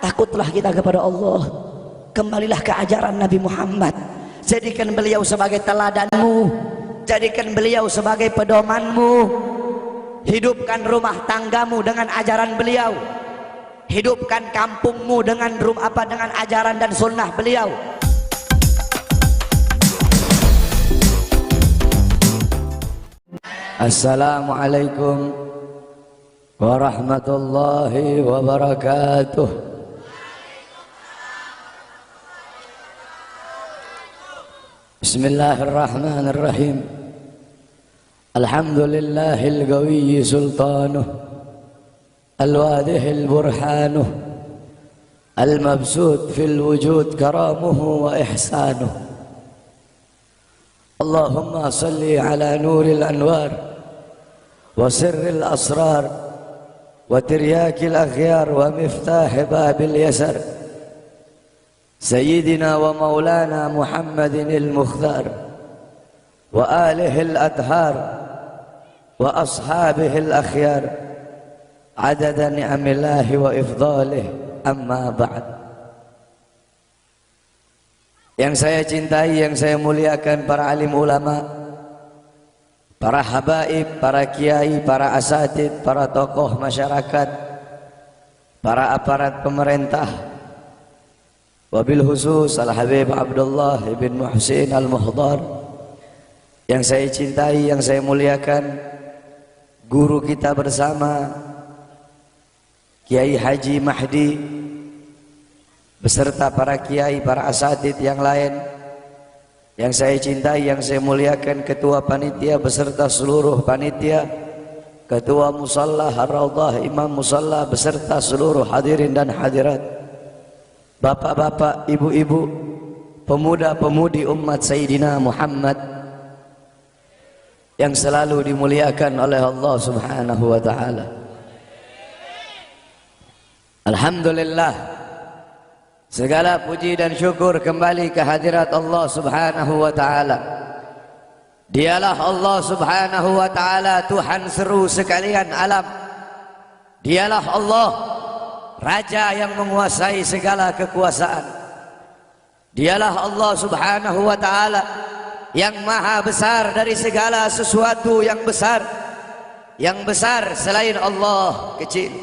takutlah kita kepada Allah, kembalilah ke ajaran Nabi Muhammad, jadikan beliau sebagai teladanmu, jadikan beliau sebagai pedomanmu, hidupkan rumah tanggamu dengan ajaran beliau, hidupkan kampungmu dengan dengan ajaran dan sunnah beliau. Assalamualaikum warahmatullahi wabarakatuh. Bismillahirrahmanirrahim. Alhamdulillahil qawiyyi sultanuh, al-wadihil burhanuh, al-mabsut fil wujud karamuhu wa ihsanuh. Allahumma salli ala nuril anwar wa sirril asrar wa tiryakil akhyar wa miftah babil yasar Sayyidina wa maulana Muhammadin al-Mukhtar wa alihi al-adhar wa ashabihi al-akhyar adada ni'amillahi wa ifdalih, amma ba'd. Yang saya cintai, yang saya muliakan para alim ulama, para habaib, para kiai, para asatid, para tokoh masyarakat, para aparat pemerintah, wabil khusus Al-Habib Abdullah ibn Muhsin Al-Muhdar. Yang saya cintai, yang saya muliakan, guru kita bersama Kiai Haji Mahdi beserta para kiai, para asatid yang lain. Yang saya cintai, yang saya muliakan, ketua panitia beserta seluruh panitia, ketua musalla Ar-Raudhah, imam musalla beserta seluruh hadirin dan hadirat, bapak-bapak, ibu-ibu, pemuda-pemudi umat Sayyidina Muhammad yang selalu dimuliakan oleh Allah Subhanahu wa ta'ala. Alhamdulillah, segala puji dan syukur kembali ke hadirat Allah Subhanahu wa ta'ala. Dialah Allah Subhanahu wa ta'ala, Tuhan seru sekalian alam. Dialah Allah, Raja yang menguasai segala kekuasaan. Dialah Allah Subhanahu wa ta'ala yang maha besar dari segala sesuatu yang besar. Yang besar selain Allah kecil.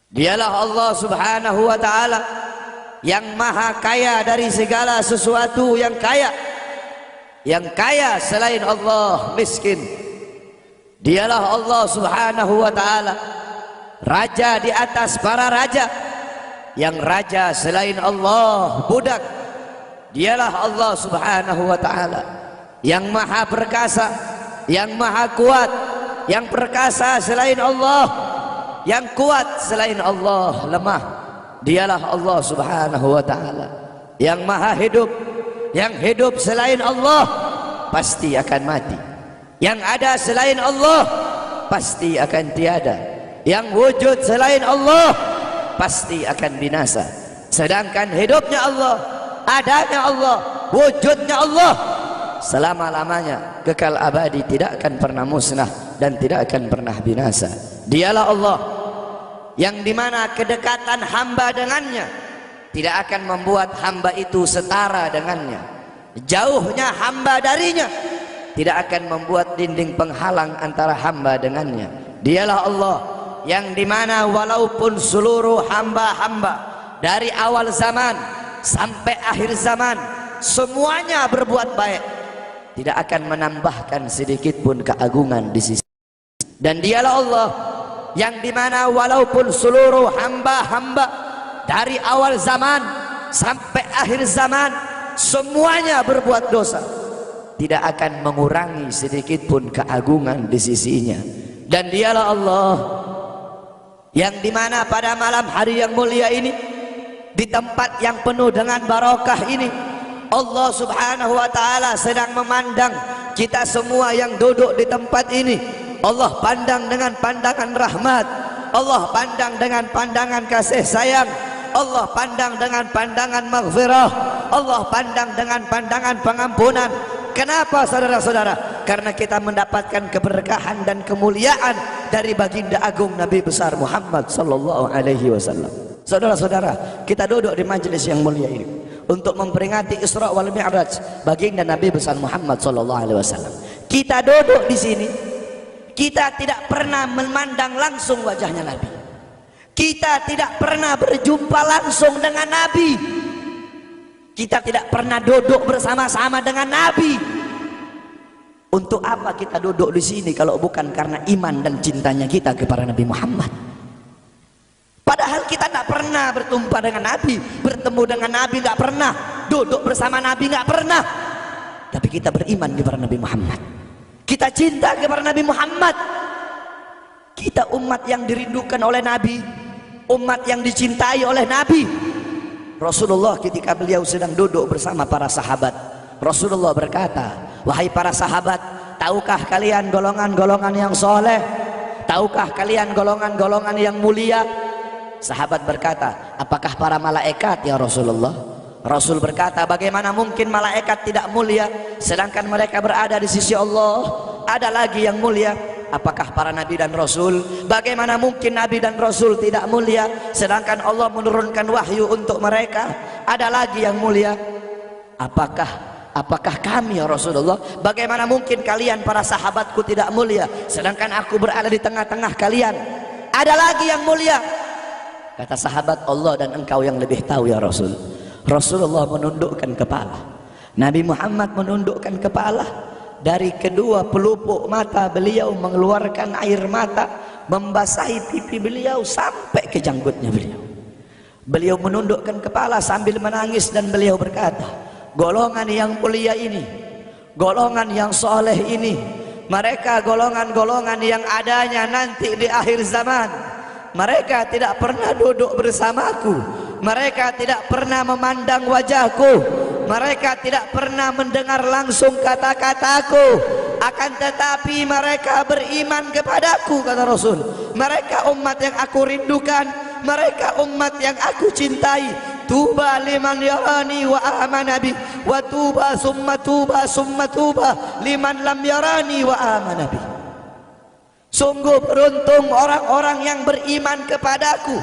Dialah Allah Subhanahu wa ta'ala yang maha kaya dari segala sesuatu yang kaya. Yang kaya selain Allah miskin. Dialah Allah Subhanahu wa ta'ala, Raja di atas para raja. Yang raja selain Allah budak. Dialah Allah Subhanahu wa ta'ala yang maha perkasa, yang maha kuat. Yang perkasa selain Allah, yang kuat selain Allah lemah. Dialah Allah Subhanahu wa ta'ala yang maha hidup. Yang hidup selain Allah pasti akan mati. Yang ada selain Allah pasti akan tiada. Yang wujud selain Allah pasti akan binasa. Sedangkan hidupnya Allah, adanya Allah, wujudnya Allah selama-lamanya, kekal abadi, tidak akan pernah musnah dan tidak akan pernah binasa. Dialah Allah yang dimana kedekatan hamba dengannya tidak akan membuat hamba itu setara dengannya. Jauhnya hamba darinya tidak akan membuat dinding penghalang antara hamba dengannya. Dialah Allah yang dimana walaupun seluruh hamba-hamba dari awal zaman sampai akhir zaman semuanya berbuat baik, tidak akan menambahkan sedikit pun keagungan di sisi. Dan dialah Allah yang dimana walaupun seluruh hamba-hamba dari awal zaman sampai akhir zaman semuanya berbuat dosa, tidak akan mengurangi sedikit pun keagungan di sisinya. Dan dialah Allah yang dimana pada malam hari yang mulia ini, di tempat yang penuh dengan barakah ini, Allah Subhanahu wa ta'ala sedang memandang kita semua yang duduk di tempat ini. Allah pandang dengan pandangan rahmat, Allah pandang dengan pandangan kasih sayang, Allah pandang dengan pandangan maghfirah, Allah pandang dengan pandangan pengampunan. Kenapa saudara-saudara? Karena kita mendapatkan keberkahan dan kemuliaan dari baginda agung Nabi besar Muhammad sallallahu alaihi wasallam. Saudara-saudara, kita duduk di majelis yang mulia ini untuk memperingati Isra wal Mi'raj baginda Nabi besar Muhammad sallallahu alaihi wasallam. Kita duduk di sini, kita tidak pernah memandang langsung wajahnya Nabi. Kita tidak pernah berjumpa langsung dengan Nabi. Kita tidak pernah duduk bersama-sama dengan Nabi. Untuk apa kita duduk di sini kalau bukan karena iman dan cintanya kita kepada Nabi Muhammad? Padahal kita tidak pernah bertumpah dengan Nabi, bertemu dengan Nabi tidak pernah, duduk bersama Nabi tidak pernah. Tapi kita beriman kepada Nabi Muhammad. Kita cinta kepada Nabi Muhammad. Kita umat yang dirindukan oleh Nabi, umat yang dicintai oleh Nabi. Rasulullah ketika beliau sedang duduk bersama para sahabat, Rasulullah berkata, wahai para sahabat, tahukah kalian golongan-golongan yang soleh? Tahukah kalian golongan-golongan yang mulia? Sahabat berkata, apakah para malaikat ya Rasulullah? Rasul berkata, bagaimana mungkin malaikat tidak mulia sedangkan mereka berada di sisi Allah? Ada lagi yang mulia. Apakah para nabi dan rasul? Bagaimana mungkin nabi dan rasul tidak mulia sedangkan Allah menurunkan wahyu untuk mereka? Ada lagi yang mulia. Apakah kami ya Rasulullah? Bagaimana mungkin kalian para sahabatku tidak mulia sedangkan aku berada di tengah-tengah kalian? Ada lagi yang mulia. Kata sahabat, Allah dan engkau yang lebih tahu ya Rasul. Rasulullah menundukkan kepala, Nabi Muhammad menundukkan kepala. Dari kedua pelupuk mata beliau mengeluarkan air mata, membasahi pipi beliau sampai ke janggutnya beliau. Beliau menundukkan kepala sambil menangis dan beliau berkata, golongan yang mulia ini, golongan yang soleh ini, mereka golongan-golongan yang adanya nanti di akhir zaman. Mereka tidak pernah duduk bersamaku, mereka tidak pernah memandang wajahku, mereka tidak pernah mendengar langsung kata-kataku, akan tetapi mereka beriman kepadaku, kata Rasul. Mereka umat yang aku rindukan, mereka umat yang aku cintai. Tuba liman yarani wa amana bi, wa tuba summa tuba liman lam yarani wa amana bi. Sungguh beruntung orang-orang yang beriman kepadaku,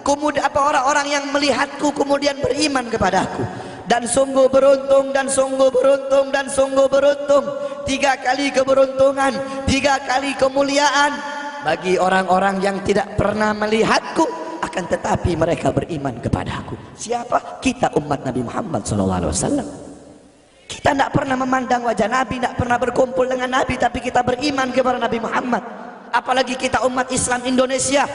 kemudian orang-orang yang melihatku kemudian beriman kepadaku. Dan sungguh beruntung, dan sungguh beruntung, dan sungguh beruntung. 3 kali keberuntungan, 3 kali kemuliaan bagi orang-orang yang tidak pernah melihatku akan tetapi mereka beriman kepadaku. Siapa? Kita umat Nabi Muhammad SAW. Kita tidak pernah memandang wajah Nabi, tidak pernah berkumpul dengan Nabi, tapi kita beriman kepada Nabi Muhammad. Apalagi kita umat Islam Indonesia,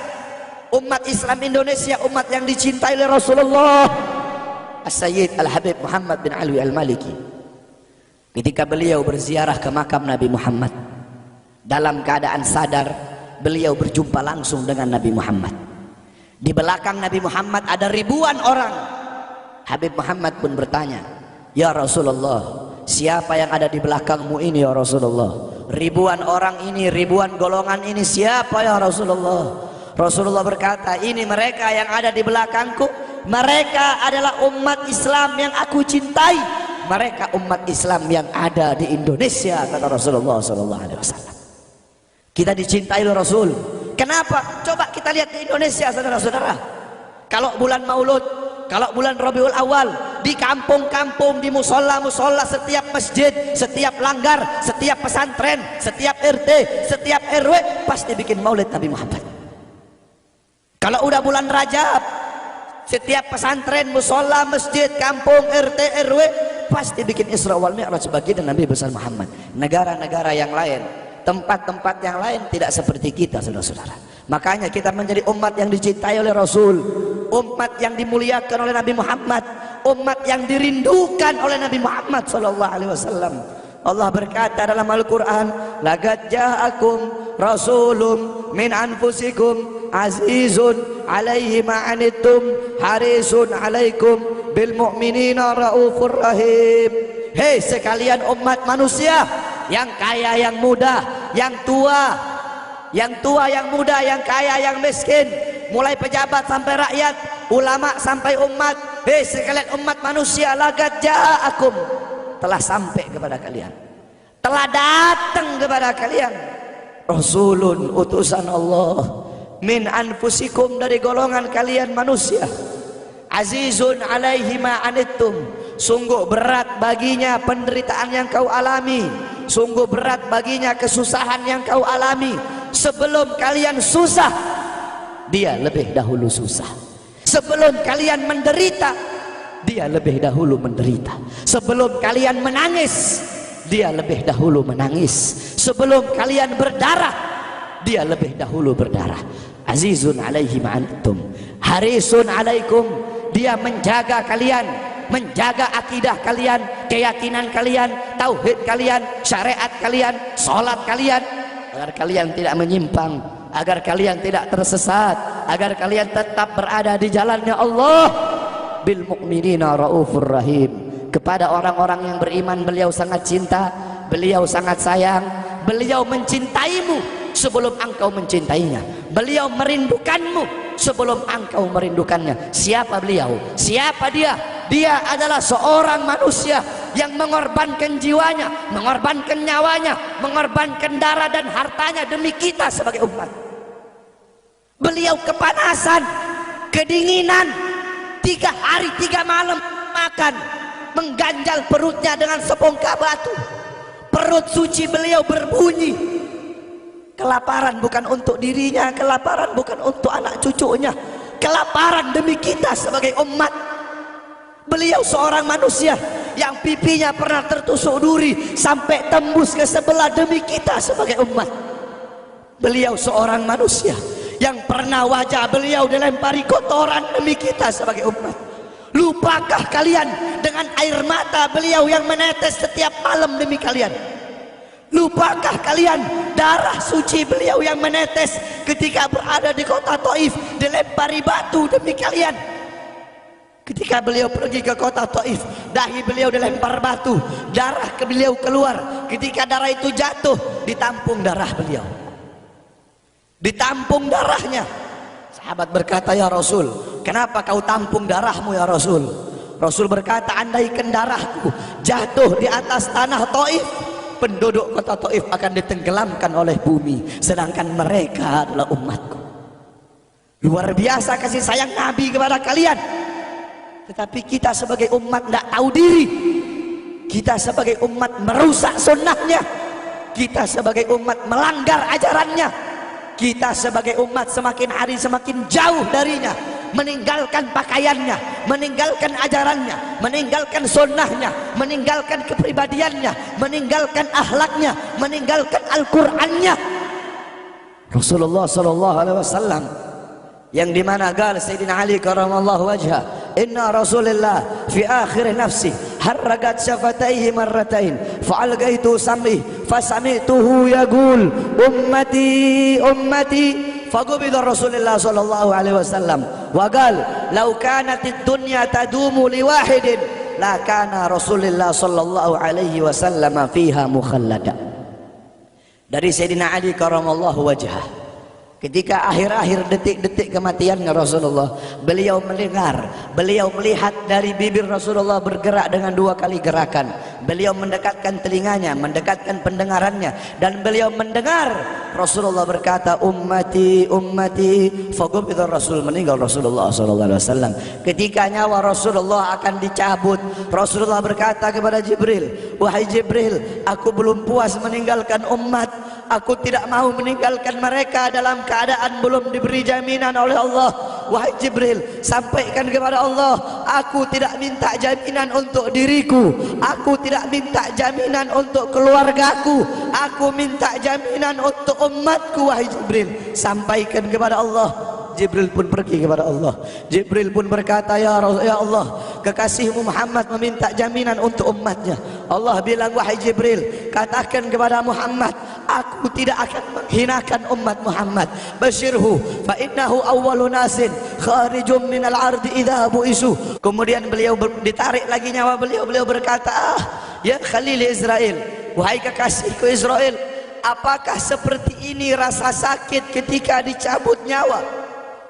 umat Islam Indonesia, umat yang dicintai oleh Rasulullah As-Sayyid Al-Habib Muhammad bin Alwi Al-Maliki. Ketika beliau berziarah ke makam Nabi Muhammad, dalam keadaan sadar beliau berjumpa langsung dengan Nabi Muhammad. Di belakang Nabi Muhammad ada ribuan orang. Habib Muhammad pun bertanya, ya Rasulullah, siapa yang ada di belakangmu ini ya Rasulullah? Ribuan orang ini, ribuan golongan ini siapa ya Rasulullah? Rasulullah berkata, ini mereka yang ada di belakangku, mereka adalah umat Islam yang aku cintai, mereka umat Islam yang ada di Indonesia, kata Rasulullah SAW. Kita dicintai oleh Rasul. Kenapa? Coba kita lihat di Indonesia, saudara-saudara. Kalau bulan Maulud, kalau bulan Rabiul Awal, di kampung-kampung, di musola-musola, setiap masjid, setiap langgar, setiap pesantren, setiap RT, setiap RW pasti bikin maulid Nabi Muhammad. Kalau udah bulan Rajab, setiap pesantren, musola, masjid, kampung, RT, RW pasti bikin Isra wal Mi'raj bagi Nabi besar Muhammad. Negara-negara yang lain, tempat-tempat yang lain tidak seperti kita, saudara-saudara. Makanya kita menjadi umat yang dicintai oleh Rasul, umat yang dimuliakan oleh Nabi Muhammad, umat yang dirindukan oleh Nabi Muhammad SAW. Allah berkata dalam Al-Quran, laqad ja'akum rasulun min anfusikum azizun alaihi ma'anittum harisun alaikum bil mu'minina raufur rahim. Hei sekalian umat manusia, yang kaya, yang muda, yang tua, yang muda, yang kaya, yang miskin, mulai pejabat sampai rakyat, ulama sampai umat. Hei sekalian umat manusia, laqad ja'akum, telah sampai kepada kalian, telah datang kepada kalian rasulun, utusan Allah, min anfusikum, dari golongan kalian manusia. Azizun alaihi ma anittum, sungguh berat baginya penderitaan yang kau alami, sungguh berat baginya kesusahan yang kau alami. Sebelum kalian susah, dia lebih dahulu susah. Sebelum kalian menderita, dia lebih dahulu menderita. Sebelum kalian menangis, dia lebih dahulu menangis. Sebelum kalian berdarah, dia lebih dahulu berdarah. Azizun alaihi ma anittum, harisun alaikum, dia menjaga kalian, menjaga akidah kalian, keyakinan kalian, tauhid kalian, syariat kalian, salat kalian, agar kalian tidak menyimpang, agar kalian tidak tersesat, agar kalian tetap berada di jalannya Allah. Bil mu'minina raufur rahim, kepada orang-orang yang beriman beliau sangat cinta, beliau sangat sayang, beliau mencintaimu sebelum engkau mencintainya, beliau merindukanmu sebelum engkau merindukannya. Siapa beliau? Siapa dia? Dia adalah seorang manusia yang mengorbankan jiwanya, mengorbankan nyawanya, mengorbankan darah dan hartanya demi kita sebagai umat. Beliau kepanasan, kedinginan, 3 hari 3 malam makan, mengganjal perutnya dengan sebongkah batu. Perut suci beliau berbunyi. Kelaparan bukan untuk dirinya, kelaparan bukan untuk anak cucunya, kelaparan demi kita sebagai umat. Beliau seorang manusia yang pipinya pernah tertusuk duri sampai tembus ke sebelah demi kita sebagai umat. Beliau seorang manusia yang pernah wajah beliau dilempari kotoran demi kita sebagai umat. Lupakah kalian dengan air mata beliau yang menetes setiap malam demi kalian? Lupakah kalian darah suci beliau yang menetes ketika berada di kota Taif, dilempari batu demi kalian? Ketika beliau pergi ke kota Taif, dahi beliau dilempar batu, darah ke beliau keluar. Ketika darah itu jatuh, ditampung darah beliau, ditampung darahnya. Sahabat berkata, ya Rasul, kenapa kau tampung darahmu ya Rasul? Rasul berkata, andaikan darahku jatuh di atas tanah Taif, penduduk kota Taif akan ditenggelamkan oleh bumi, sedangkan mereka adalah umatku. Luar biasa kasih sayang Nabi kepada kalian. Tetapi kita sebagai umat tidak tahu diri. Kita sebagai umat merusak sunnahnya. Kita sebagai umat melanggar ajarannya. Kita sebagai umat semakin hari semakin jauh darinya, meninggalkan pakaiannya, meninggalkan ajarannya, meninggalkan sunnahnya, meninggalkan kepribadiannya, meninggalkan akhlaknya, meninggalkan Al-Qur'annya. Rasulullah sallallahu alaihi wasallam yang dimana gal Sayyidina Ali karamallahu wajha, inna Rasulullah fi akhir nafsi harragat syafataihi marratain fa'algaitu sam'i fasami'tuhu yaqul ummati ummati faqubida Rasulullah sallallahu alaihi wasallam wa qala law kanatid dunya tadumu liwahidin la kana Rasulullah sallallahu alaihi wasallam fiha mukhallada. Dari Sayyidina Ali karamallahu wajha, ketika akhir-akhir detik-detik kematiannya Rasulullah, beliau mendengar, beliau melihat dari bibir Rasulullah bergerak dengan 2 kali gerakan. Beliau mendekatkan telinganya, mendekatkan pendengarannya, dan beliau mendengar Rasulullah berkata, ummati ummati, faqubida Rasul, meninggal Rasulullah sallallahu alaihi wasallam. Ketika nyawa Rasulullah akan dicabut, Rasulullah berkata kepada Jibril, wahai Jibril, aku belum puas meninggalkan umat, aku tidak mau meninggalkan mereka dalam keadaan belum diberi jaminan oleh Allah. Wahai Jibril, sampaikan kepada Allah, aku tidak minta jaminan untuk diriku, aku tidak minta jaminan untuk keluargaku, aku minta jaminan untuk umatku. Wahai Jibril, sampaikan kepada Allah. Jibril pun pergi kepada Allah. Jibril pun berkata, ya Allah, kekasihmu Muhammad meminta jaminan untuk umatnya. Allah bilang, wahai Jibril, katakan kepada Muhammad, aku tidak akan menghinakan umat Muhammad. Basyirhu fa innahu awwalu nasin kharijum minal ardi idza bu'isu. Kemudian beliau ditarik lagi nyawa beliau. Beliau berkata, ya Khalil Israel, wahai kekasihku Israel, apakah seperti ini rasa sakit ketika dicabut nyawa?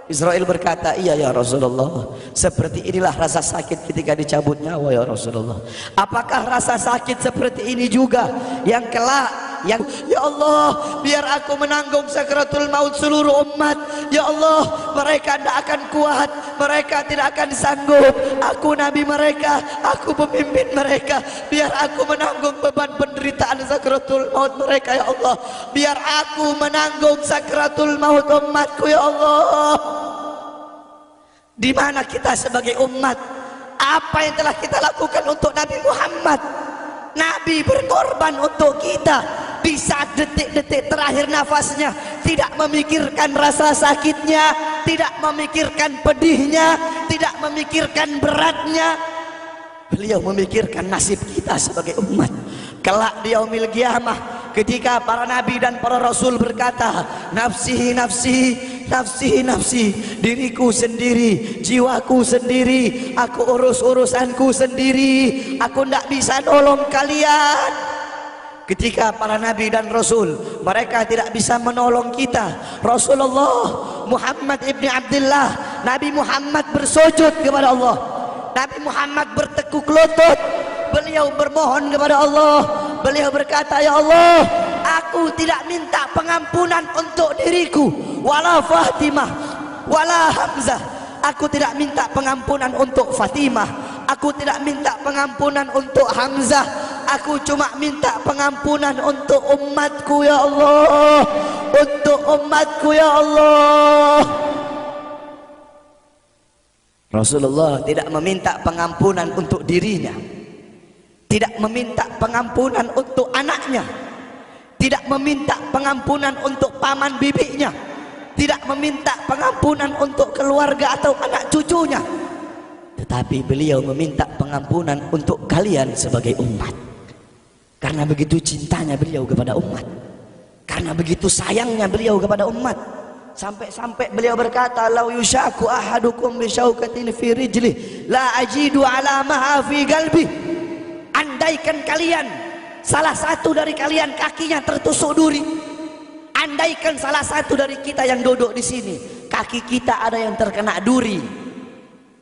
Israel berkata, iya ya Rasulullah, seperti inilah rasa sakit ketika dicabut nyawa ya Rasulullah. Apakah rasa sakit seperti ini juga yang kelak yang ya Allah, biar aku menanggung sakratul maut seluruh umat. Ya Allah, mereka tidak akan kuat, mereka tidak akan sanggup. Aku nabi mereka, aku pemimpin mereka, biar aku menanggung beban penderitaan sakratul maut mereka. Ya Allah, biar aku menanggung sakratul maut umatku. Ya Allah, di mana kita sebagai umat? Apa yang telah kita lakukan untuk Nabi Muhammad? Nabi berkorban untuk kita di saat detik-detik terakhir nafasnya, tidak memikirkan rasa sakitnya, tidak memikirkan pedihnya, tidak memikirkan beratnya. Beliau memikirkan nasib kita sebagai umat. Kelak di yaumil qiyamah, ketika para nabi dan para rasul berkata, nafsi nafsi nafsi nafsi, diriku sendiri, jiwaku sendiri, aku urus urusanku sendiri, aku tidak bisa nolong kalian. Ketika para nabi dan rasul mereka tidak bisa menolong kita, Rasulullah Muhammad ibni Abdullah, Nabi Muhammad bersujud kepada Allah, Nabi Muhammad bertekuk lutut, beliau bermohon kepada Allah. Beliau berkata, ya Allah, aku tidak minta pengampunan untuk diriku, wala Fatimah, wala Hamzah. Aku tidak minta pengampunan untuk Fatimah, aku tidak minta pengampunan untuk Hamzah. Aku cuma minta pengampunan untuk umatku, ya Allah, untuk umatku, ya Allah. Rasulullah tidak meminta pengampunan untuk dirinya, tidak meminta pengampunan untuk anaknya, tidak meminta pengampunan untuk paman bibinya, tidak meminta pengampunan untuk keluarga atau anak cucunya, tetapi beliau meminta pengampunan untuk kalian sebagai umat. Karena begitu cintanya beliau kepada umat, karena begitu sayangnya beliau kepada umat, sampai-sampai beliau berkata, lau yushaku ahadukum bisyaukatin fi rijlih la ajidu alamaha fi qalbi. Andaikan kalian, salah satu dari kalian kakinya tertusuk duri, andaikan salah satu dari kita yang duduk di sini kaki kita ada yang terkena duri,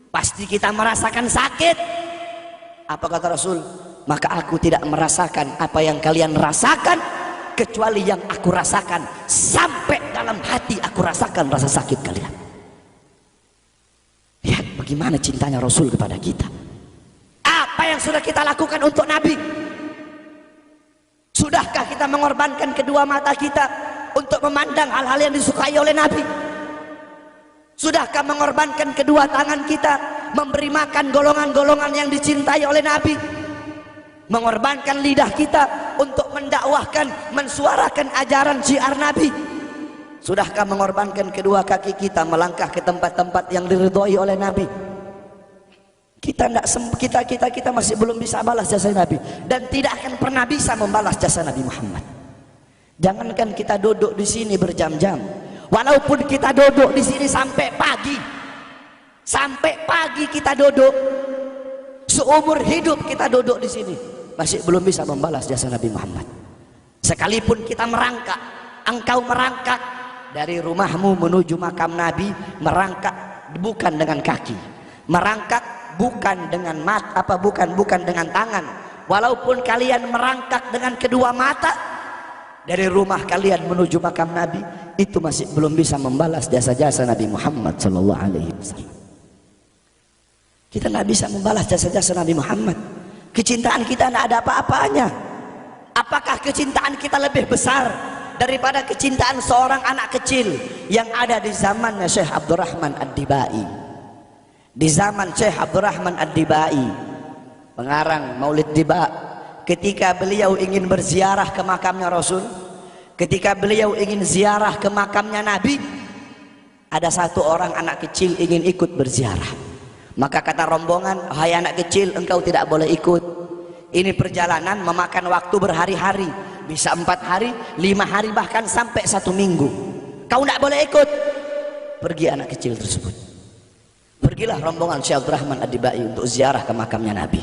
pasti kita merasakan sakit. Apa kata Rasul? Maka aku tidak merasakan apa yang kalian rasakan, kecuali yang aku rasakan sampai dalam hati aku rasakan rasa sakit kalian. Lihat bagaimana cintanya Rasul kepada kita. Apa yang sudah kita lakukan untuk Nabi? Sudahkah kita mengorbankan kedua mata kita untuk memandang hal-hal yang disukai oleh Nabi? Sudahkah mengorbankan kedua tangan kita memberi makan golongan-golongan yang dicintai oleh Nabi? Mengorbankan lidah kita untuk mendakwahkan, mensuarakan ajaran syiar Nabi? Sudahkah mengorbankan kedua kaki kita melangkah ke tempat-tempat yang diridhoi oleh Nabi? Kita masih belum bisa balas jasa Nabi, dan tidak akan pernah bisa membalas jasa Nabi Muhammad. Jangankan kita duduk di sini berjam-jam, walaupun kita duduk di sini sampai pagi kita duduk, seumur hidup kita duduk di sini, masih belum bisa membalas jasa Nabi Muhammad. Sekalipun kita merangkak, engkau merangkak dari rumahmu menuju makam Nabi, merangkak bukan dengan kaki, merangkak bukan dengan bukan dengan tangan. Walaupun kalian merangkak dengan kedua mata dari rumah kalian menuju makam Nabi, itu masih belum bisa membalas jasa-jasa Nabi Muhammad sallallahu alaihi wasallam. Kita tidak bisa membalas jasa-jasa Nabi Muhammad. Kecintaan kita tidak ada apa-apanya. Apakah kecintaan kita lebih besar daripada kecintaan seorang anak kecil yang ada di zamannya Syekh Abdurrahman Ad-Dibai? Di zaman Syekh Abdurrahman Ad-Dibai, pengarang Maulid Diba, ketika beliau ingin berziarah ke makamnya Rasul, ketika beliau ingin ziarah ke makamnya Nabi, ada satu orang anak kecil ingin ikut berziarah. Maka kata rombongan, hai anak kecil, engkau tidak boleh ikut. Ini perjalanan memakan waktu berhari-hari, bisa 4 hari, 5 hari, bahkan sampai 1 minggu. Kau tidak boleh ikut. Pergi anak kecil tersebut. Pergilah rombongan Syekh Abdurrahman Ad-Dibai untuk ziarah ke makamnya Nabi.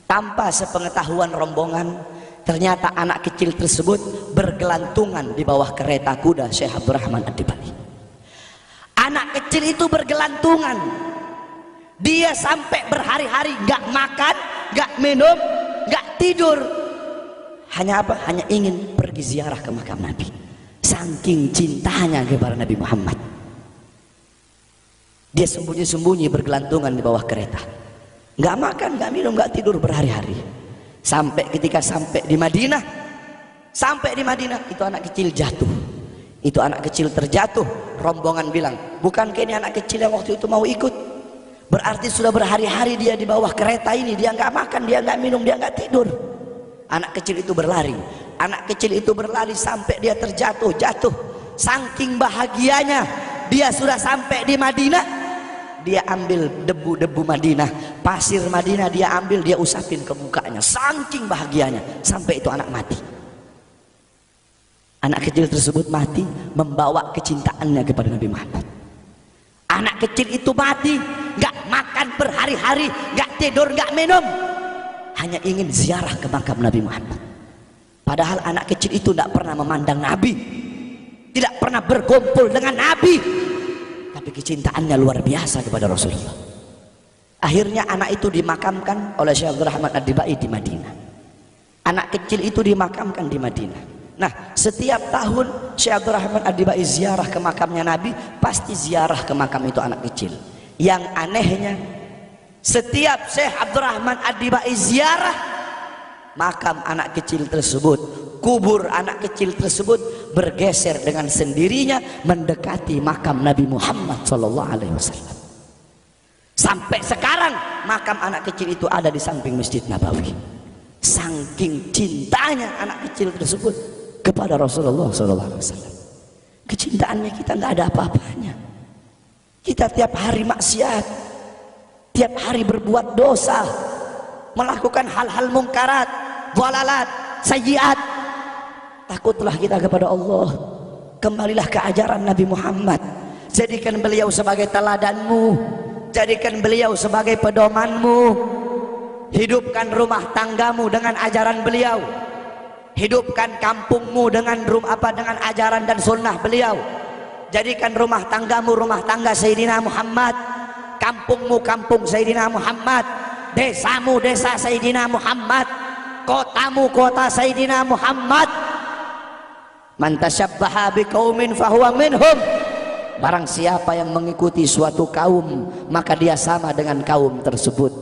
Tanpa sepengetahuan rombongan, ternyata anak kecil tersebut bergelantungan di bawah kereta kuda Syekh Abdurrahman Ad-Dibai. Anak kecil itu bergelantungan. Dia sampai berhari-hari gak makan, gak minum, gak tidur, Hanya apa? Hanya ingin pergi ziarah ke makam Nabi. Saking cintanya kepada Nabi Muhammad, dia sembunyi-sembunyi bergelantungan di bawah kereta, nggak makan, nggak minum, nggak tidur berhari-hari. Sampai ketika sampai di Madinah, itu anak kecil jatuh. Itu anak kecil terjatuh. Rombongan bilang, bukankah ini anak kecil yang waktu itu mau ikut? Berarti sudah berhari-hari dia di bawah kereta ini, dia nggak makan, dia nggak minum, dia nggak tidur. Anak kecil itu berlari. Anak kecil itu berlari sampai dia terjatuh. Saking bahagianya, dia sudah sampai di Madinah. Dia ambil debu-debu Madinah, pasir Madinah, dia ambil, dia usapin ke mukanya. Saking bahagianya, sampai itu anak mati. Anak kecil tersebut mati membawa kecintaannya kepada Nabi Muhammad. Anak kecil itu mati, nggak makan berhari-hari, nggak tidur, nggak minum, hanya ingin ziarah ke makam Nabi Muhammad. Padahal anak kecil itu tidak pernah memandang Nabi, tidak pernah berkumpul dengan Nabi, tapi kecintaannya luar biasa kepada Rasulullah. Akhirnya anak itu dimakamkan oleh Syekh Abdul Rahman Ad-Dibai di Madinah. Anak kecil itu dimakamkan di Madinah. Nah, setiap tahun Syekh Abdul Rahman Ad-Dibai ziarah ke makamnya Nabi, pasti ziarah ke makam itu anak kecil. Yang anehnya, setiap Syekh Abdul Rahman Ad-Dibai ziarah makam anak kecil tersebut, kubur anak kecil tersebut bergeser dengan sendirinya mendekati makam Nabi Muhammad SAW. Sampai sekarang makam anak kecil itu ada di samping Masjid Nabawi. Saking cintanya anak kecil tersebut kepada Rasulullah SAW. Kecintaannya kita nggak ada apa-apanya. Kita tiap hari maksiat, tiap hari berbuat dosa, melakukan hal-hal mungkarat, dhalalat, sayyiat. Takutlah kita kepada Allah. Kembalilah ke ajaran Nabi Muhammad. Jadikan beliau sebagai teladanmu, jadikan beliau sebagai pedomanmu. Hidupkan rumah tanggamu dengan ajaran beliau. Hidupkan kampungmu dengan dengan ajaran dan sunnah beliau. Jadikan rumah tanggamu rumah tangga Sayyidina Muhammad, kampungmu kampung Sayyidina Muhammad, desamu desa Sayyidina Muhammad, kotamu kota Sayyidina Muhammad. Man tasyabbaha biqaumin fahuwa minhum. Barang siapa yang mengikuti suatu kaum, maka dia sama dengan kaum tersebut.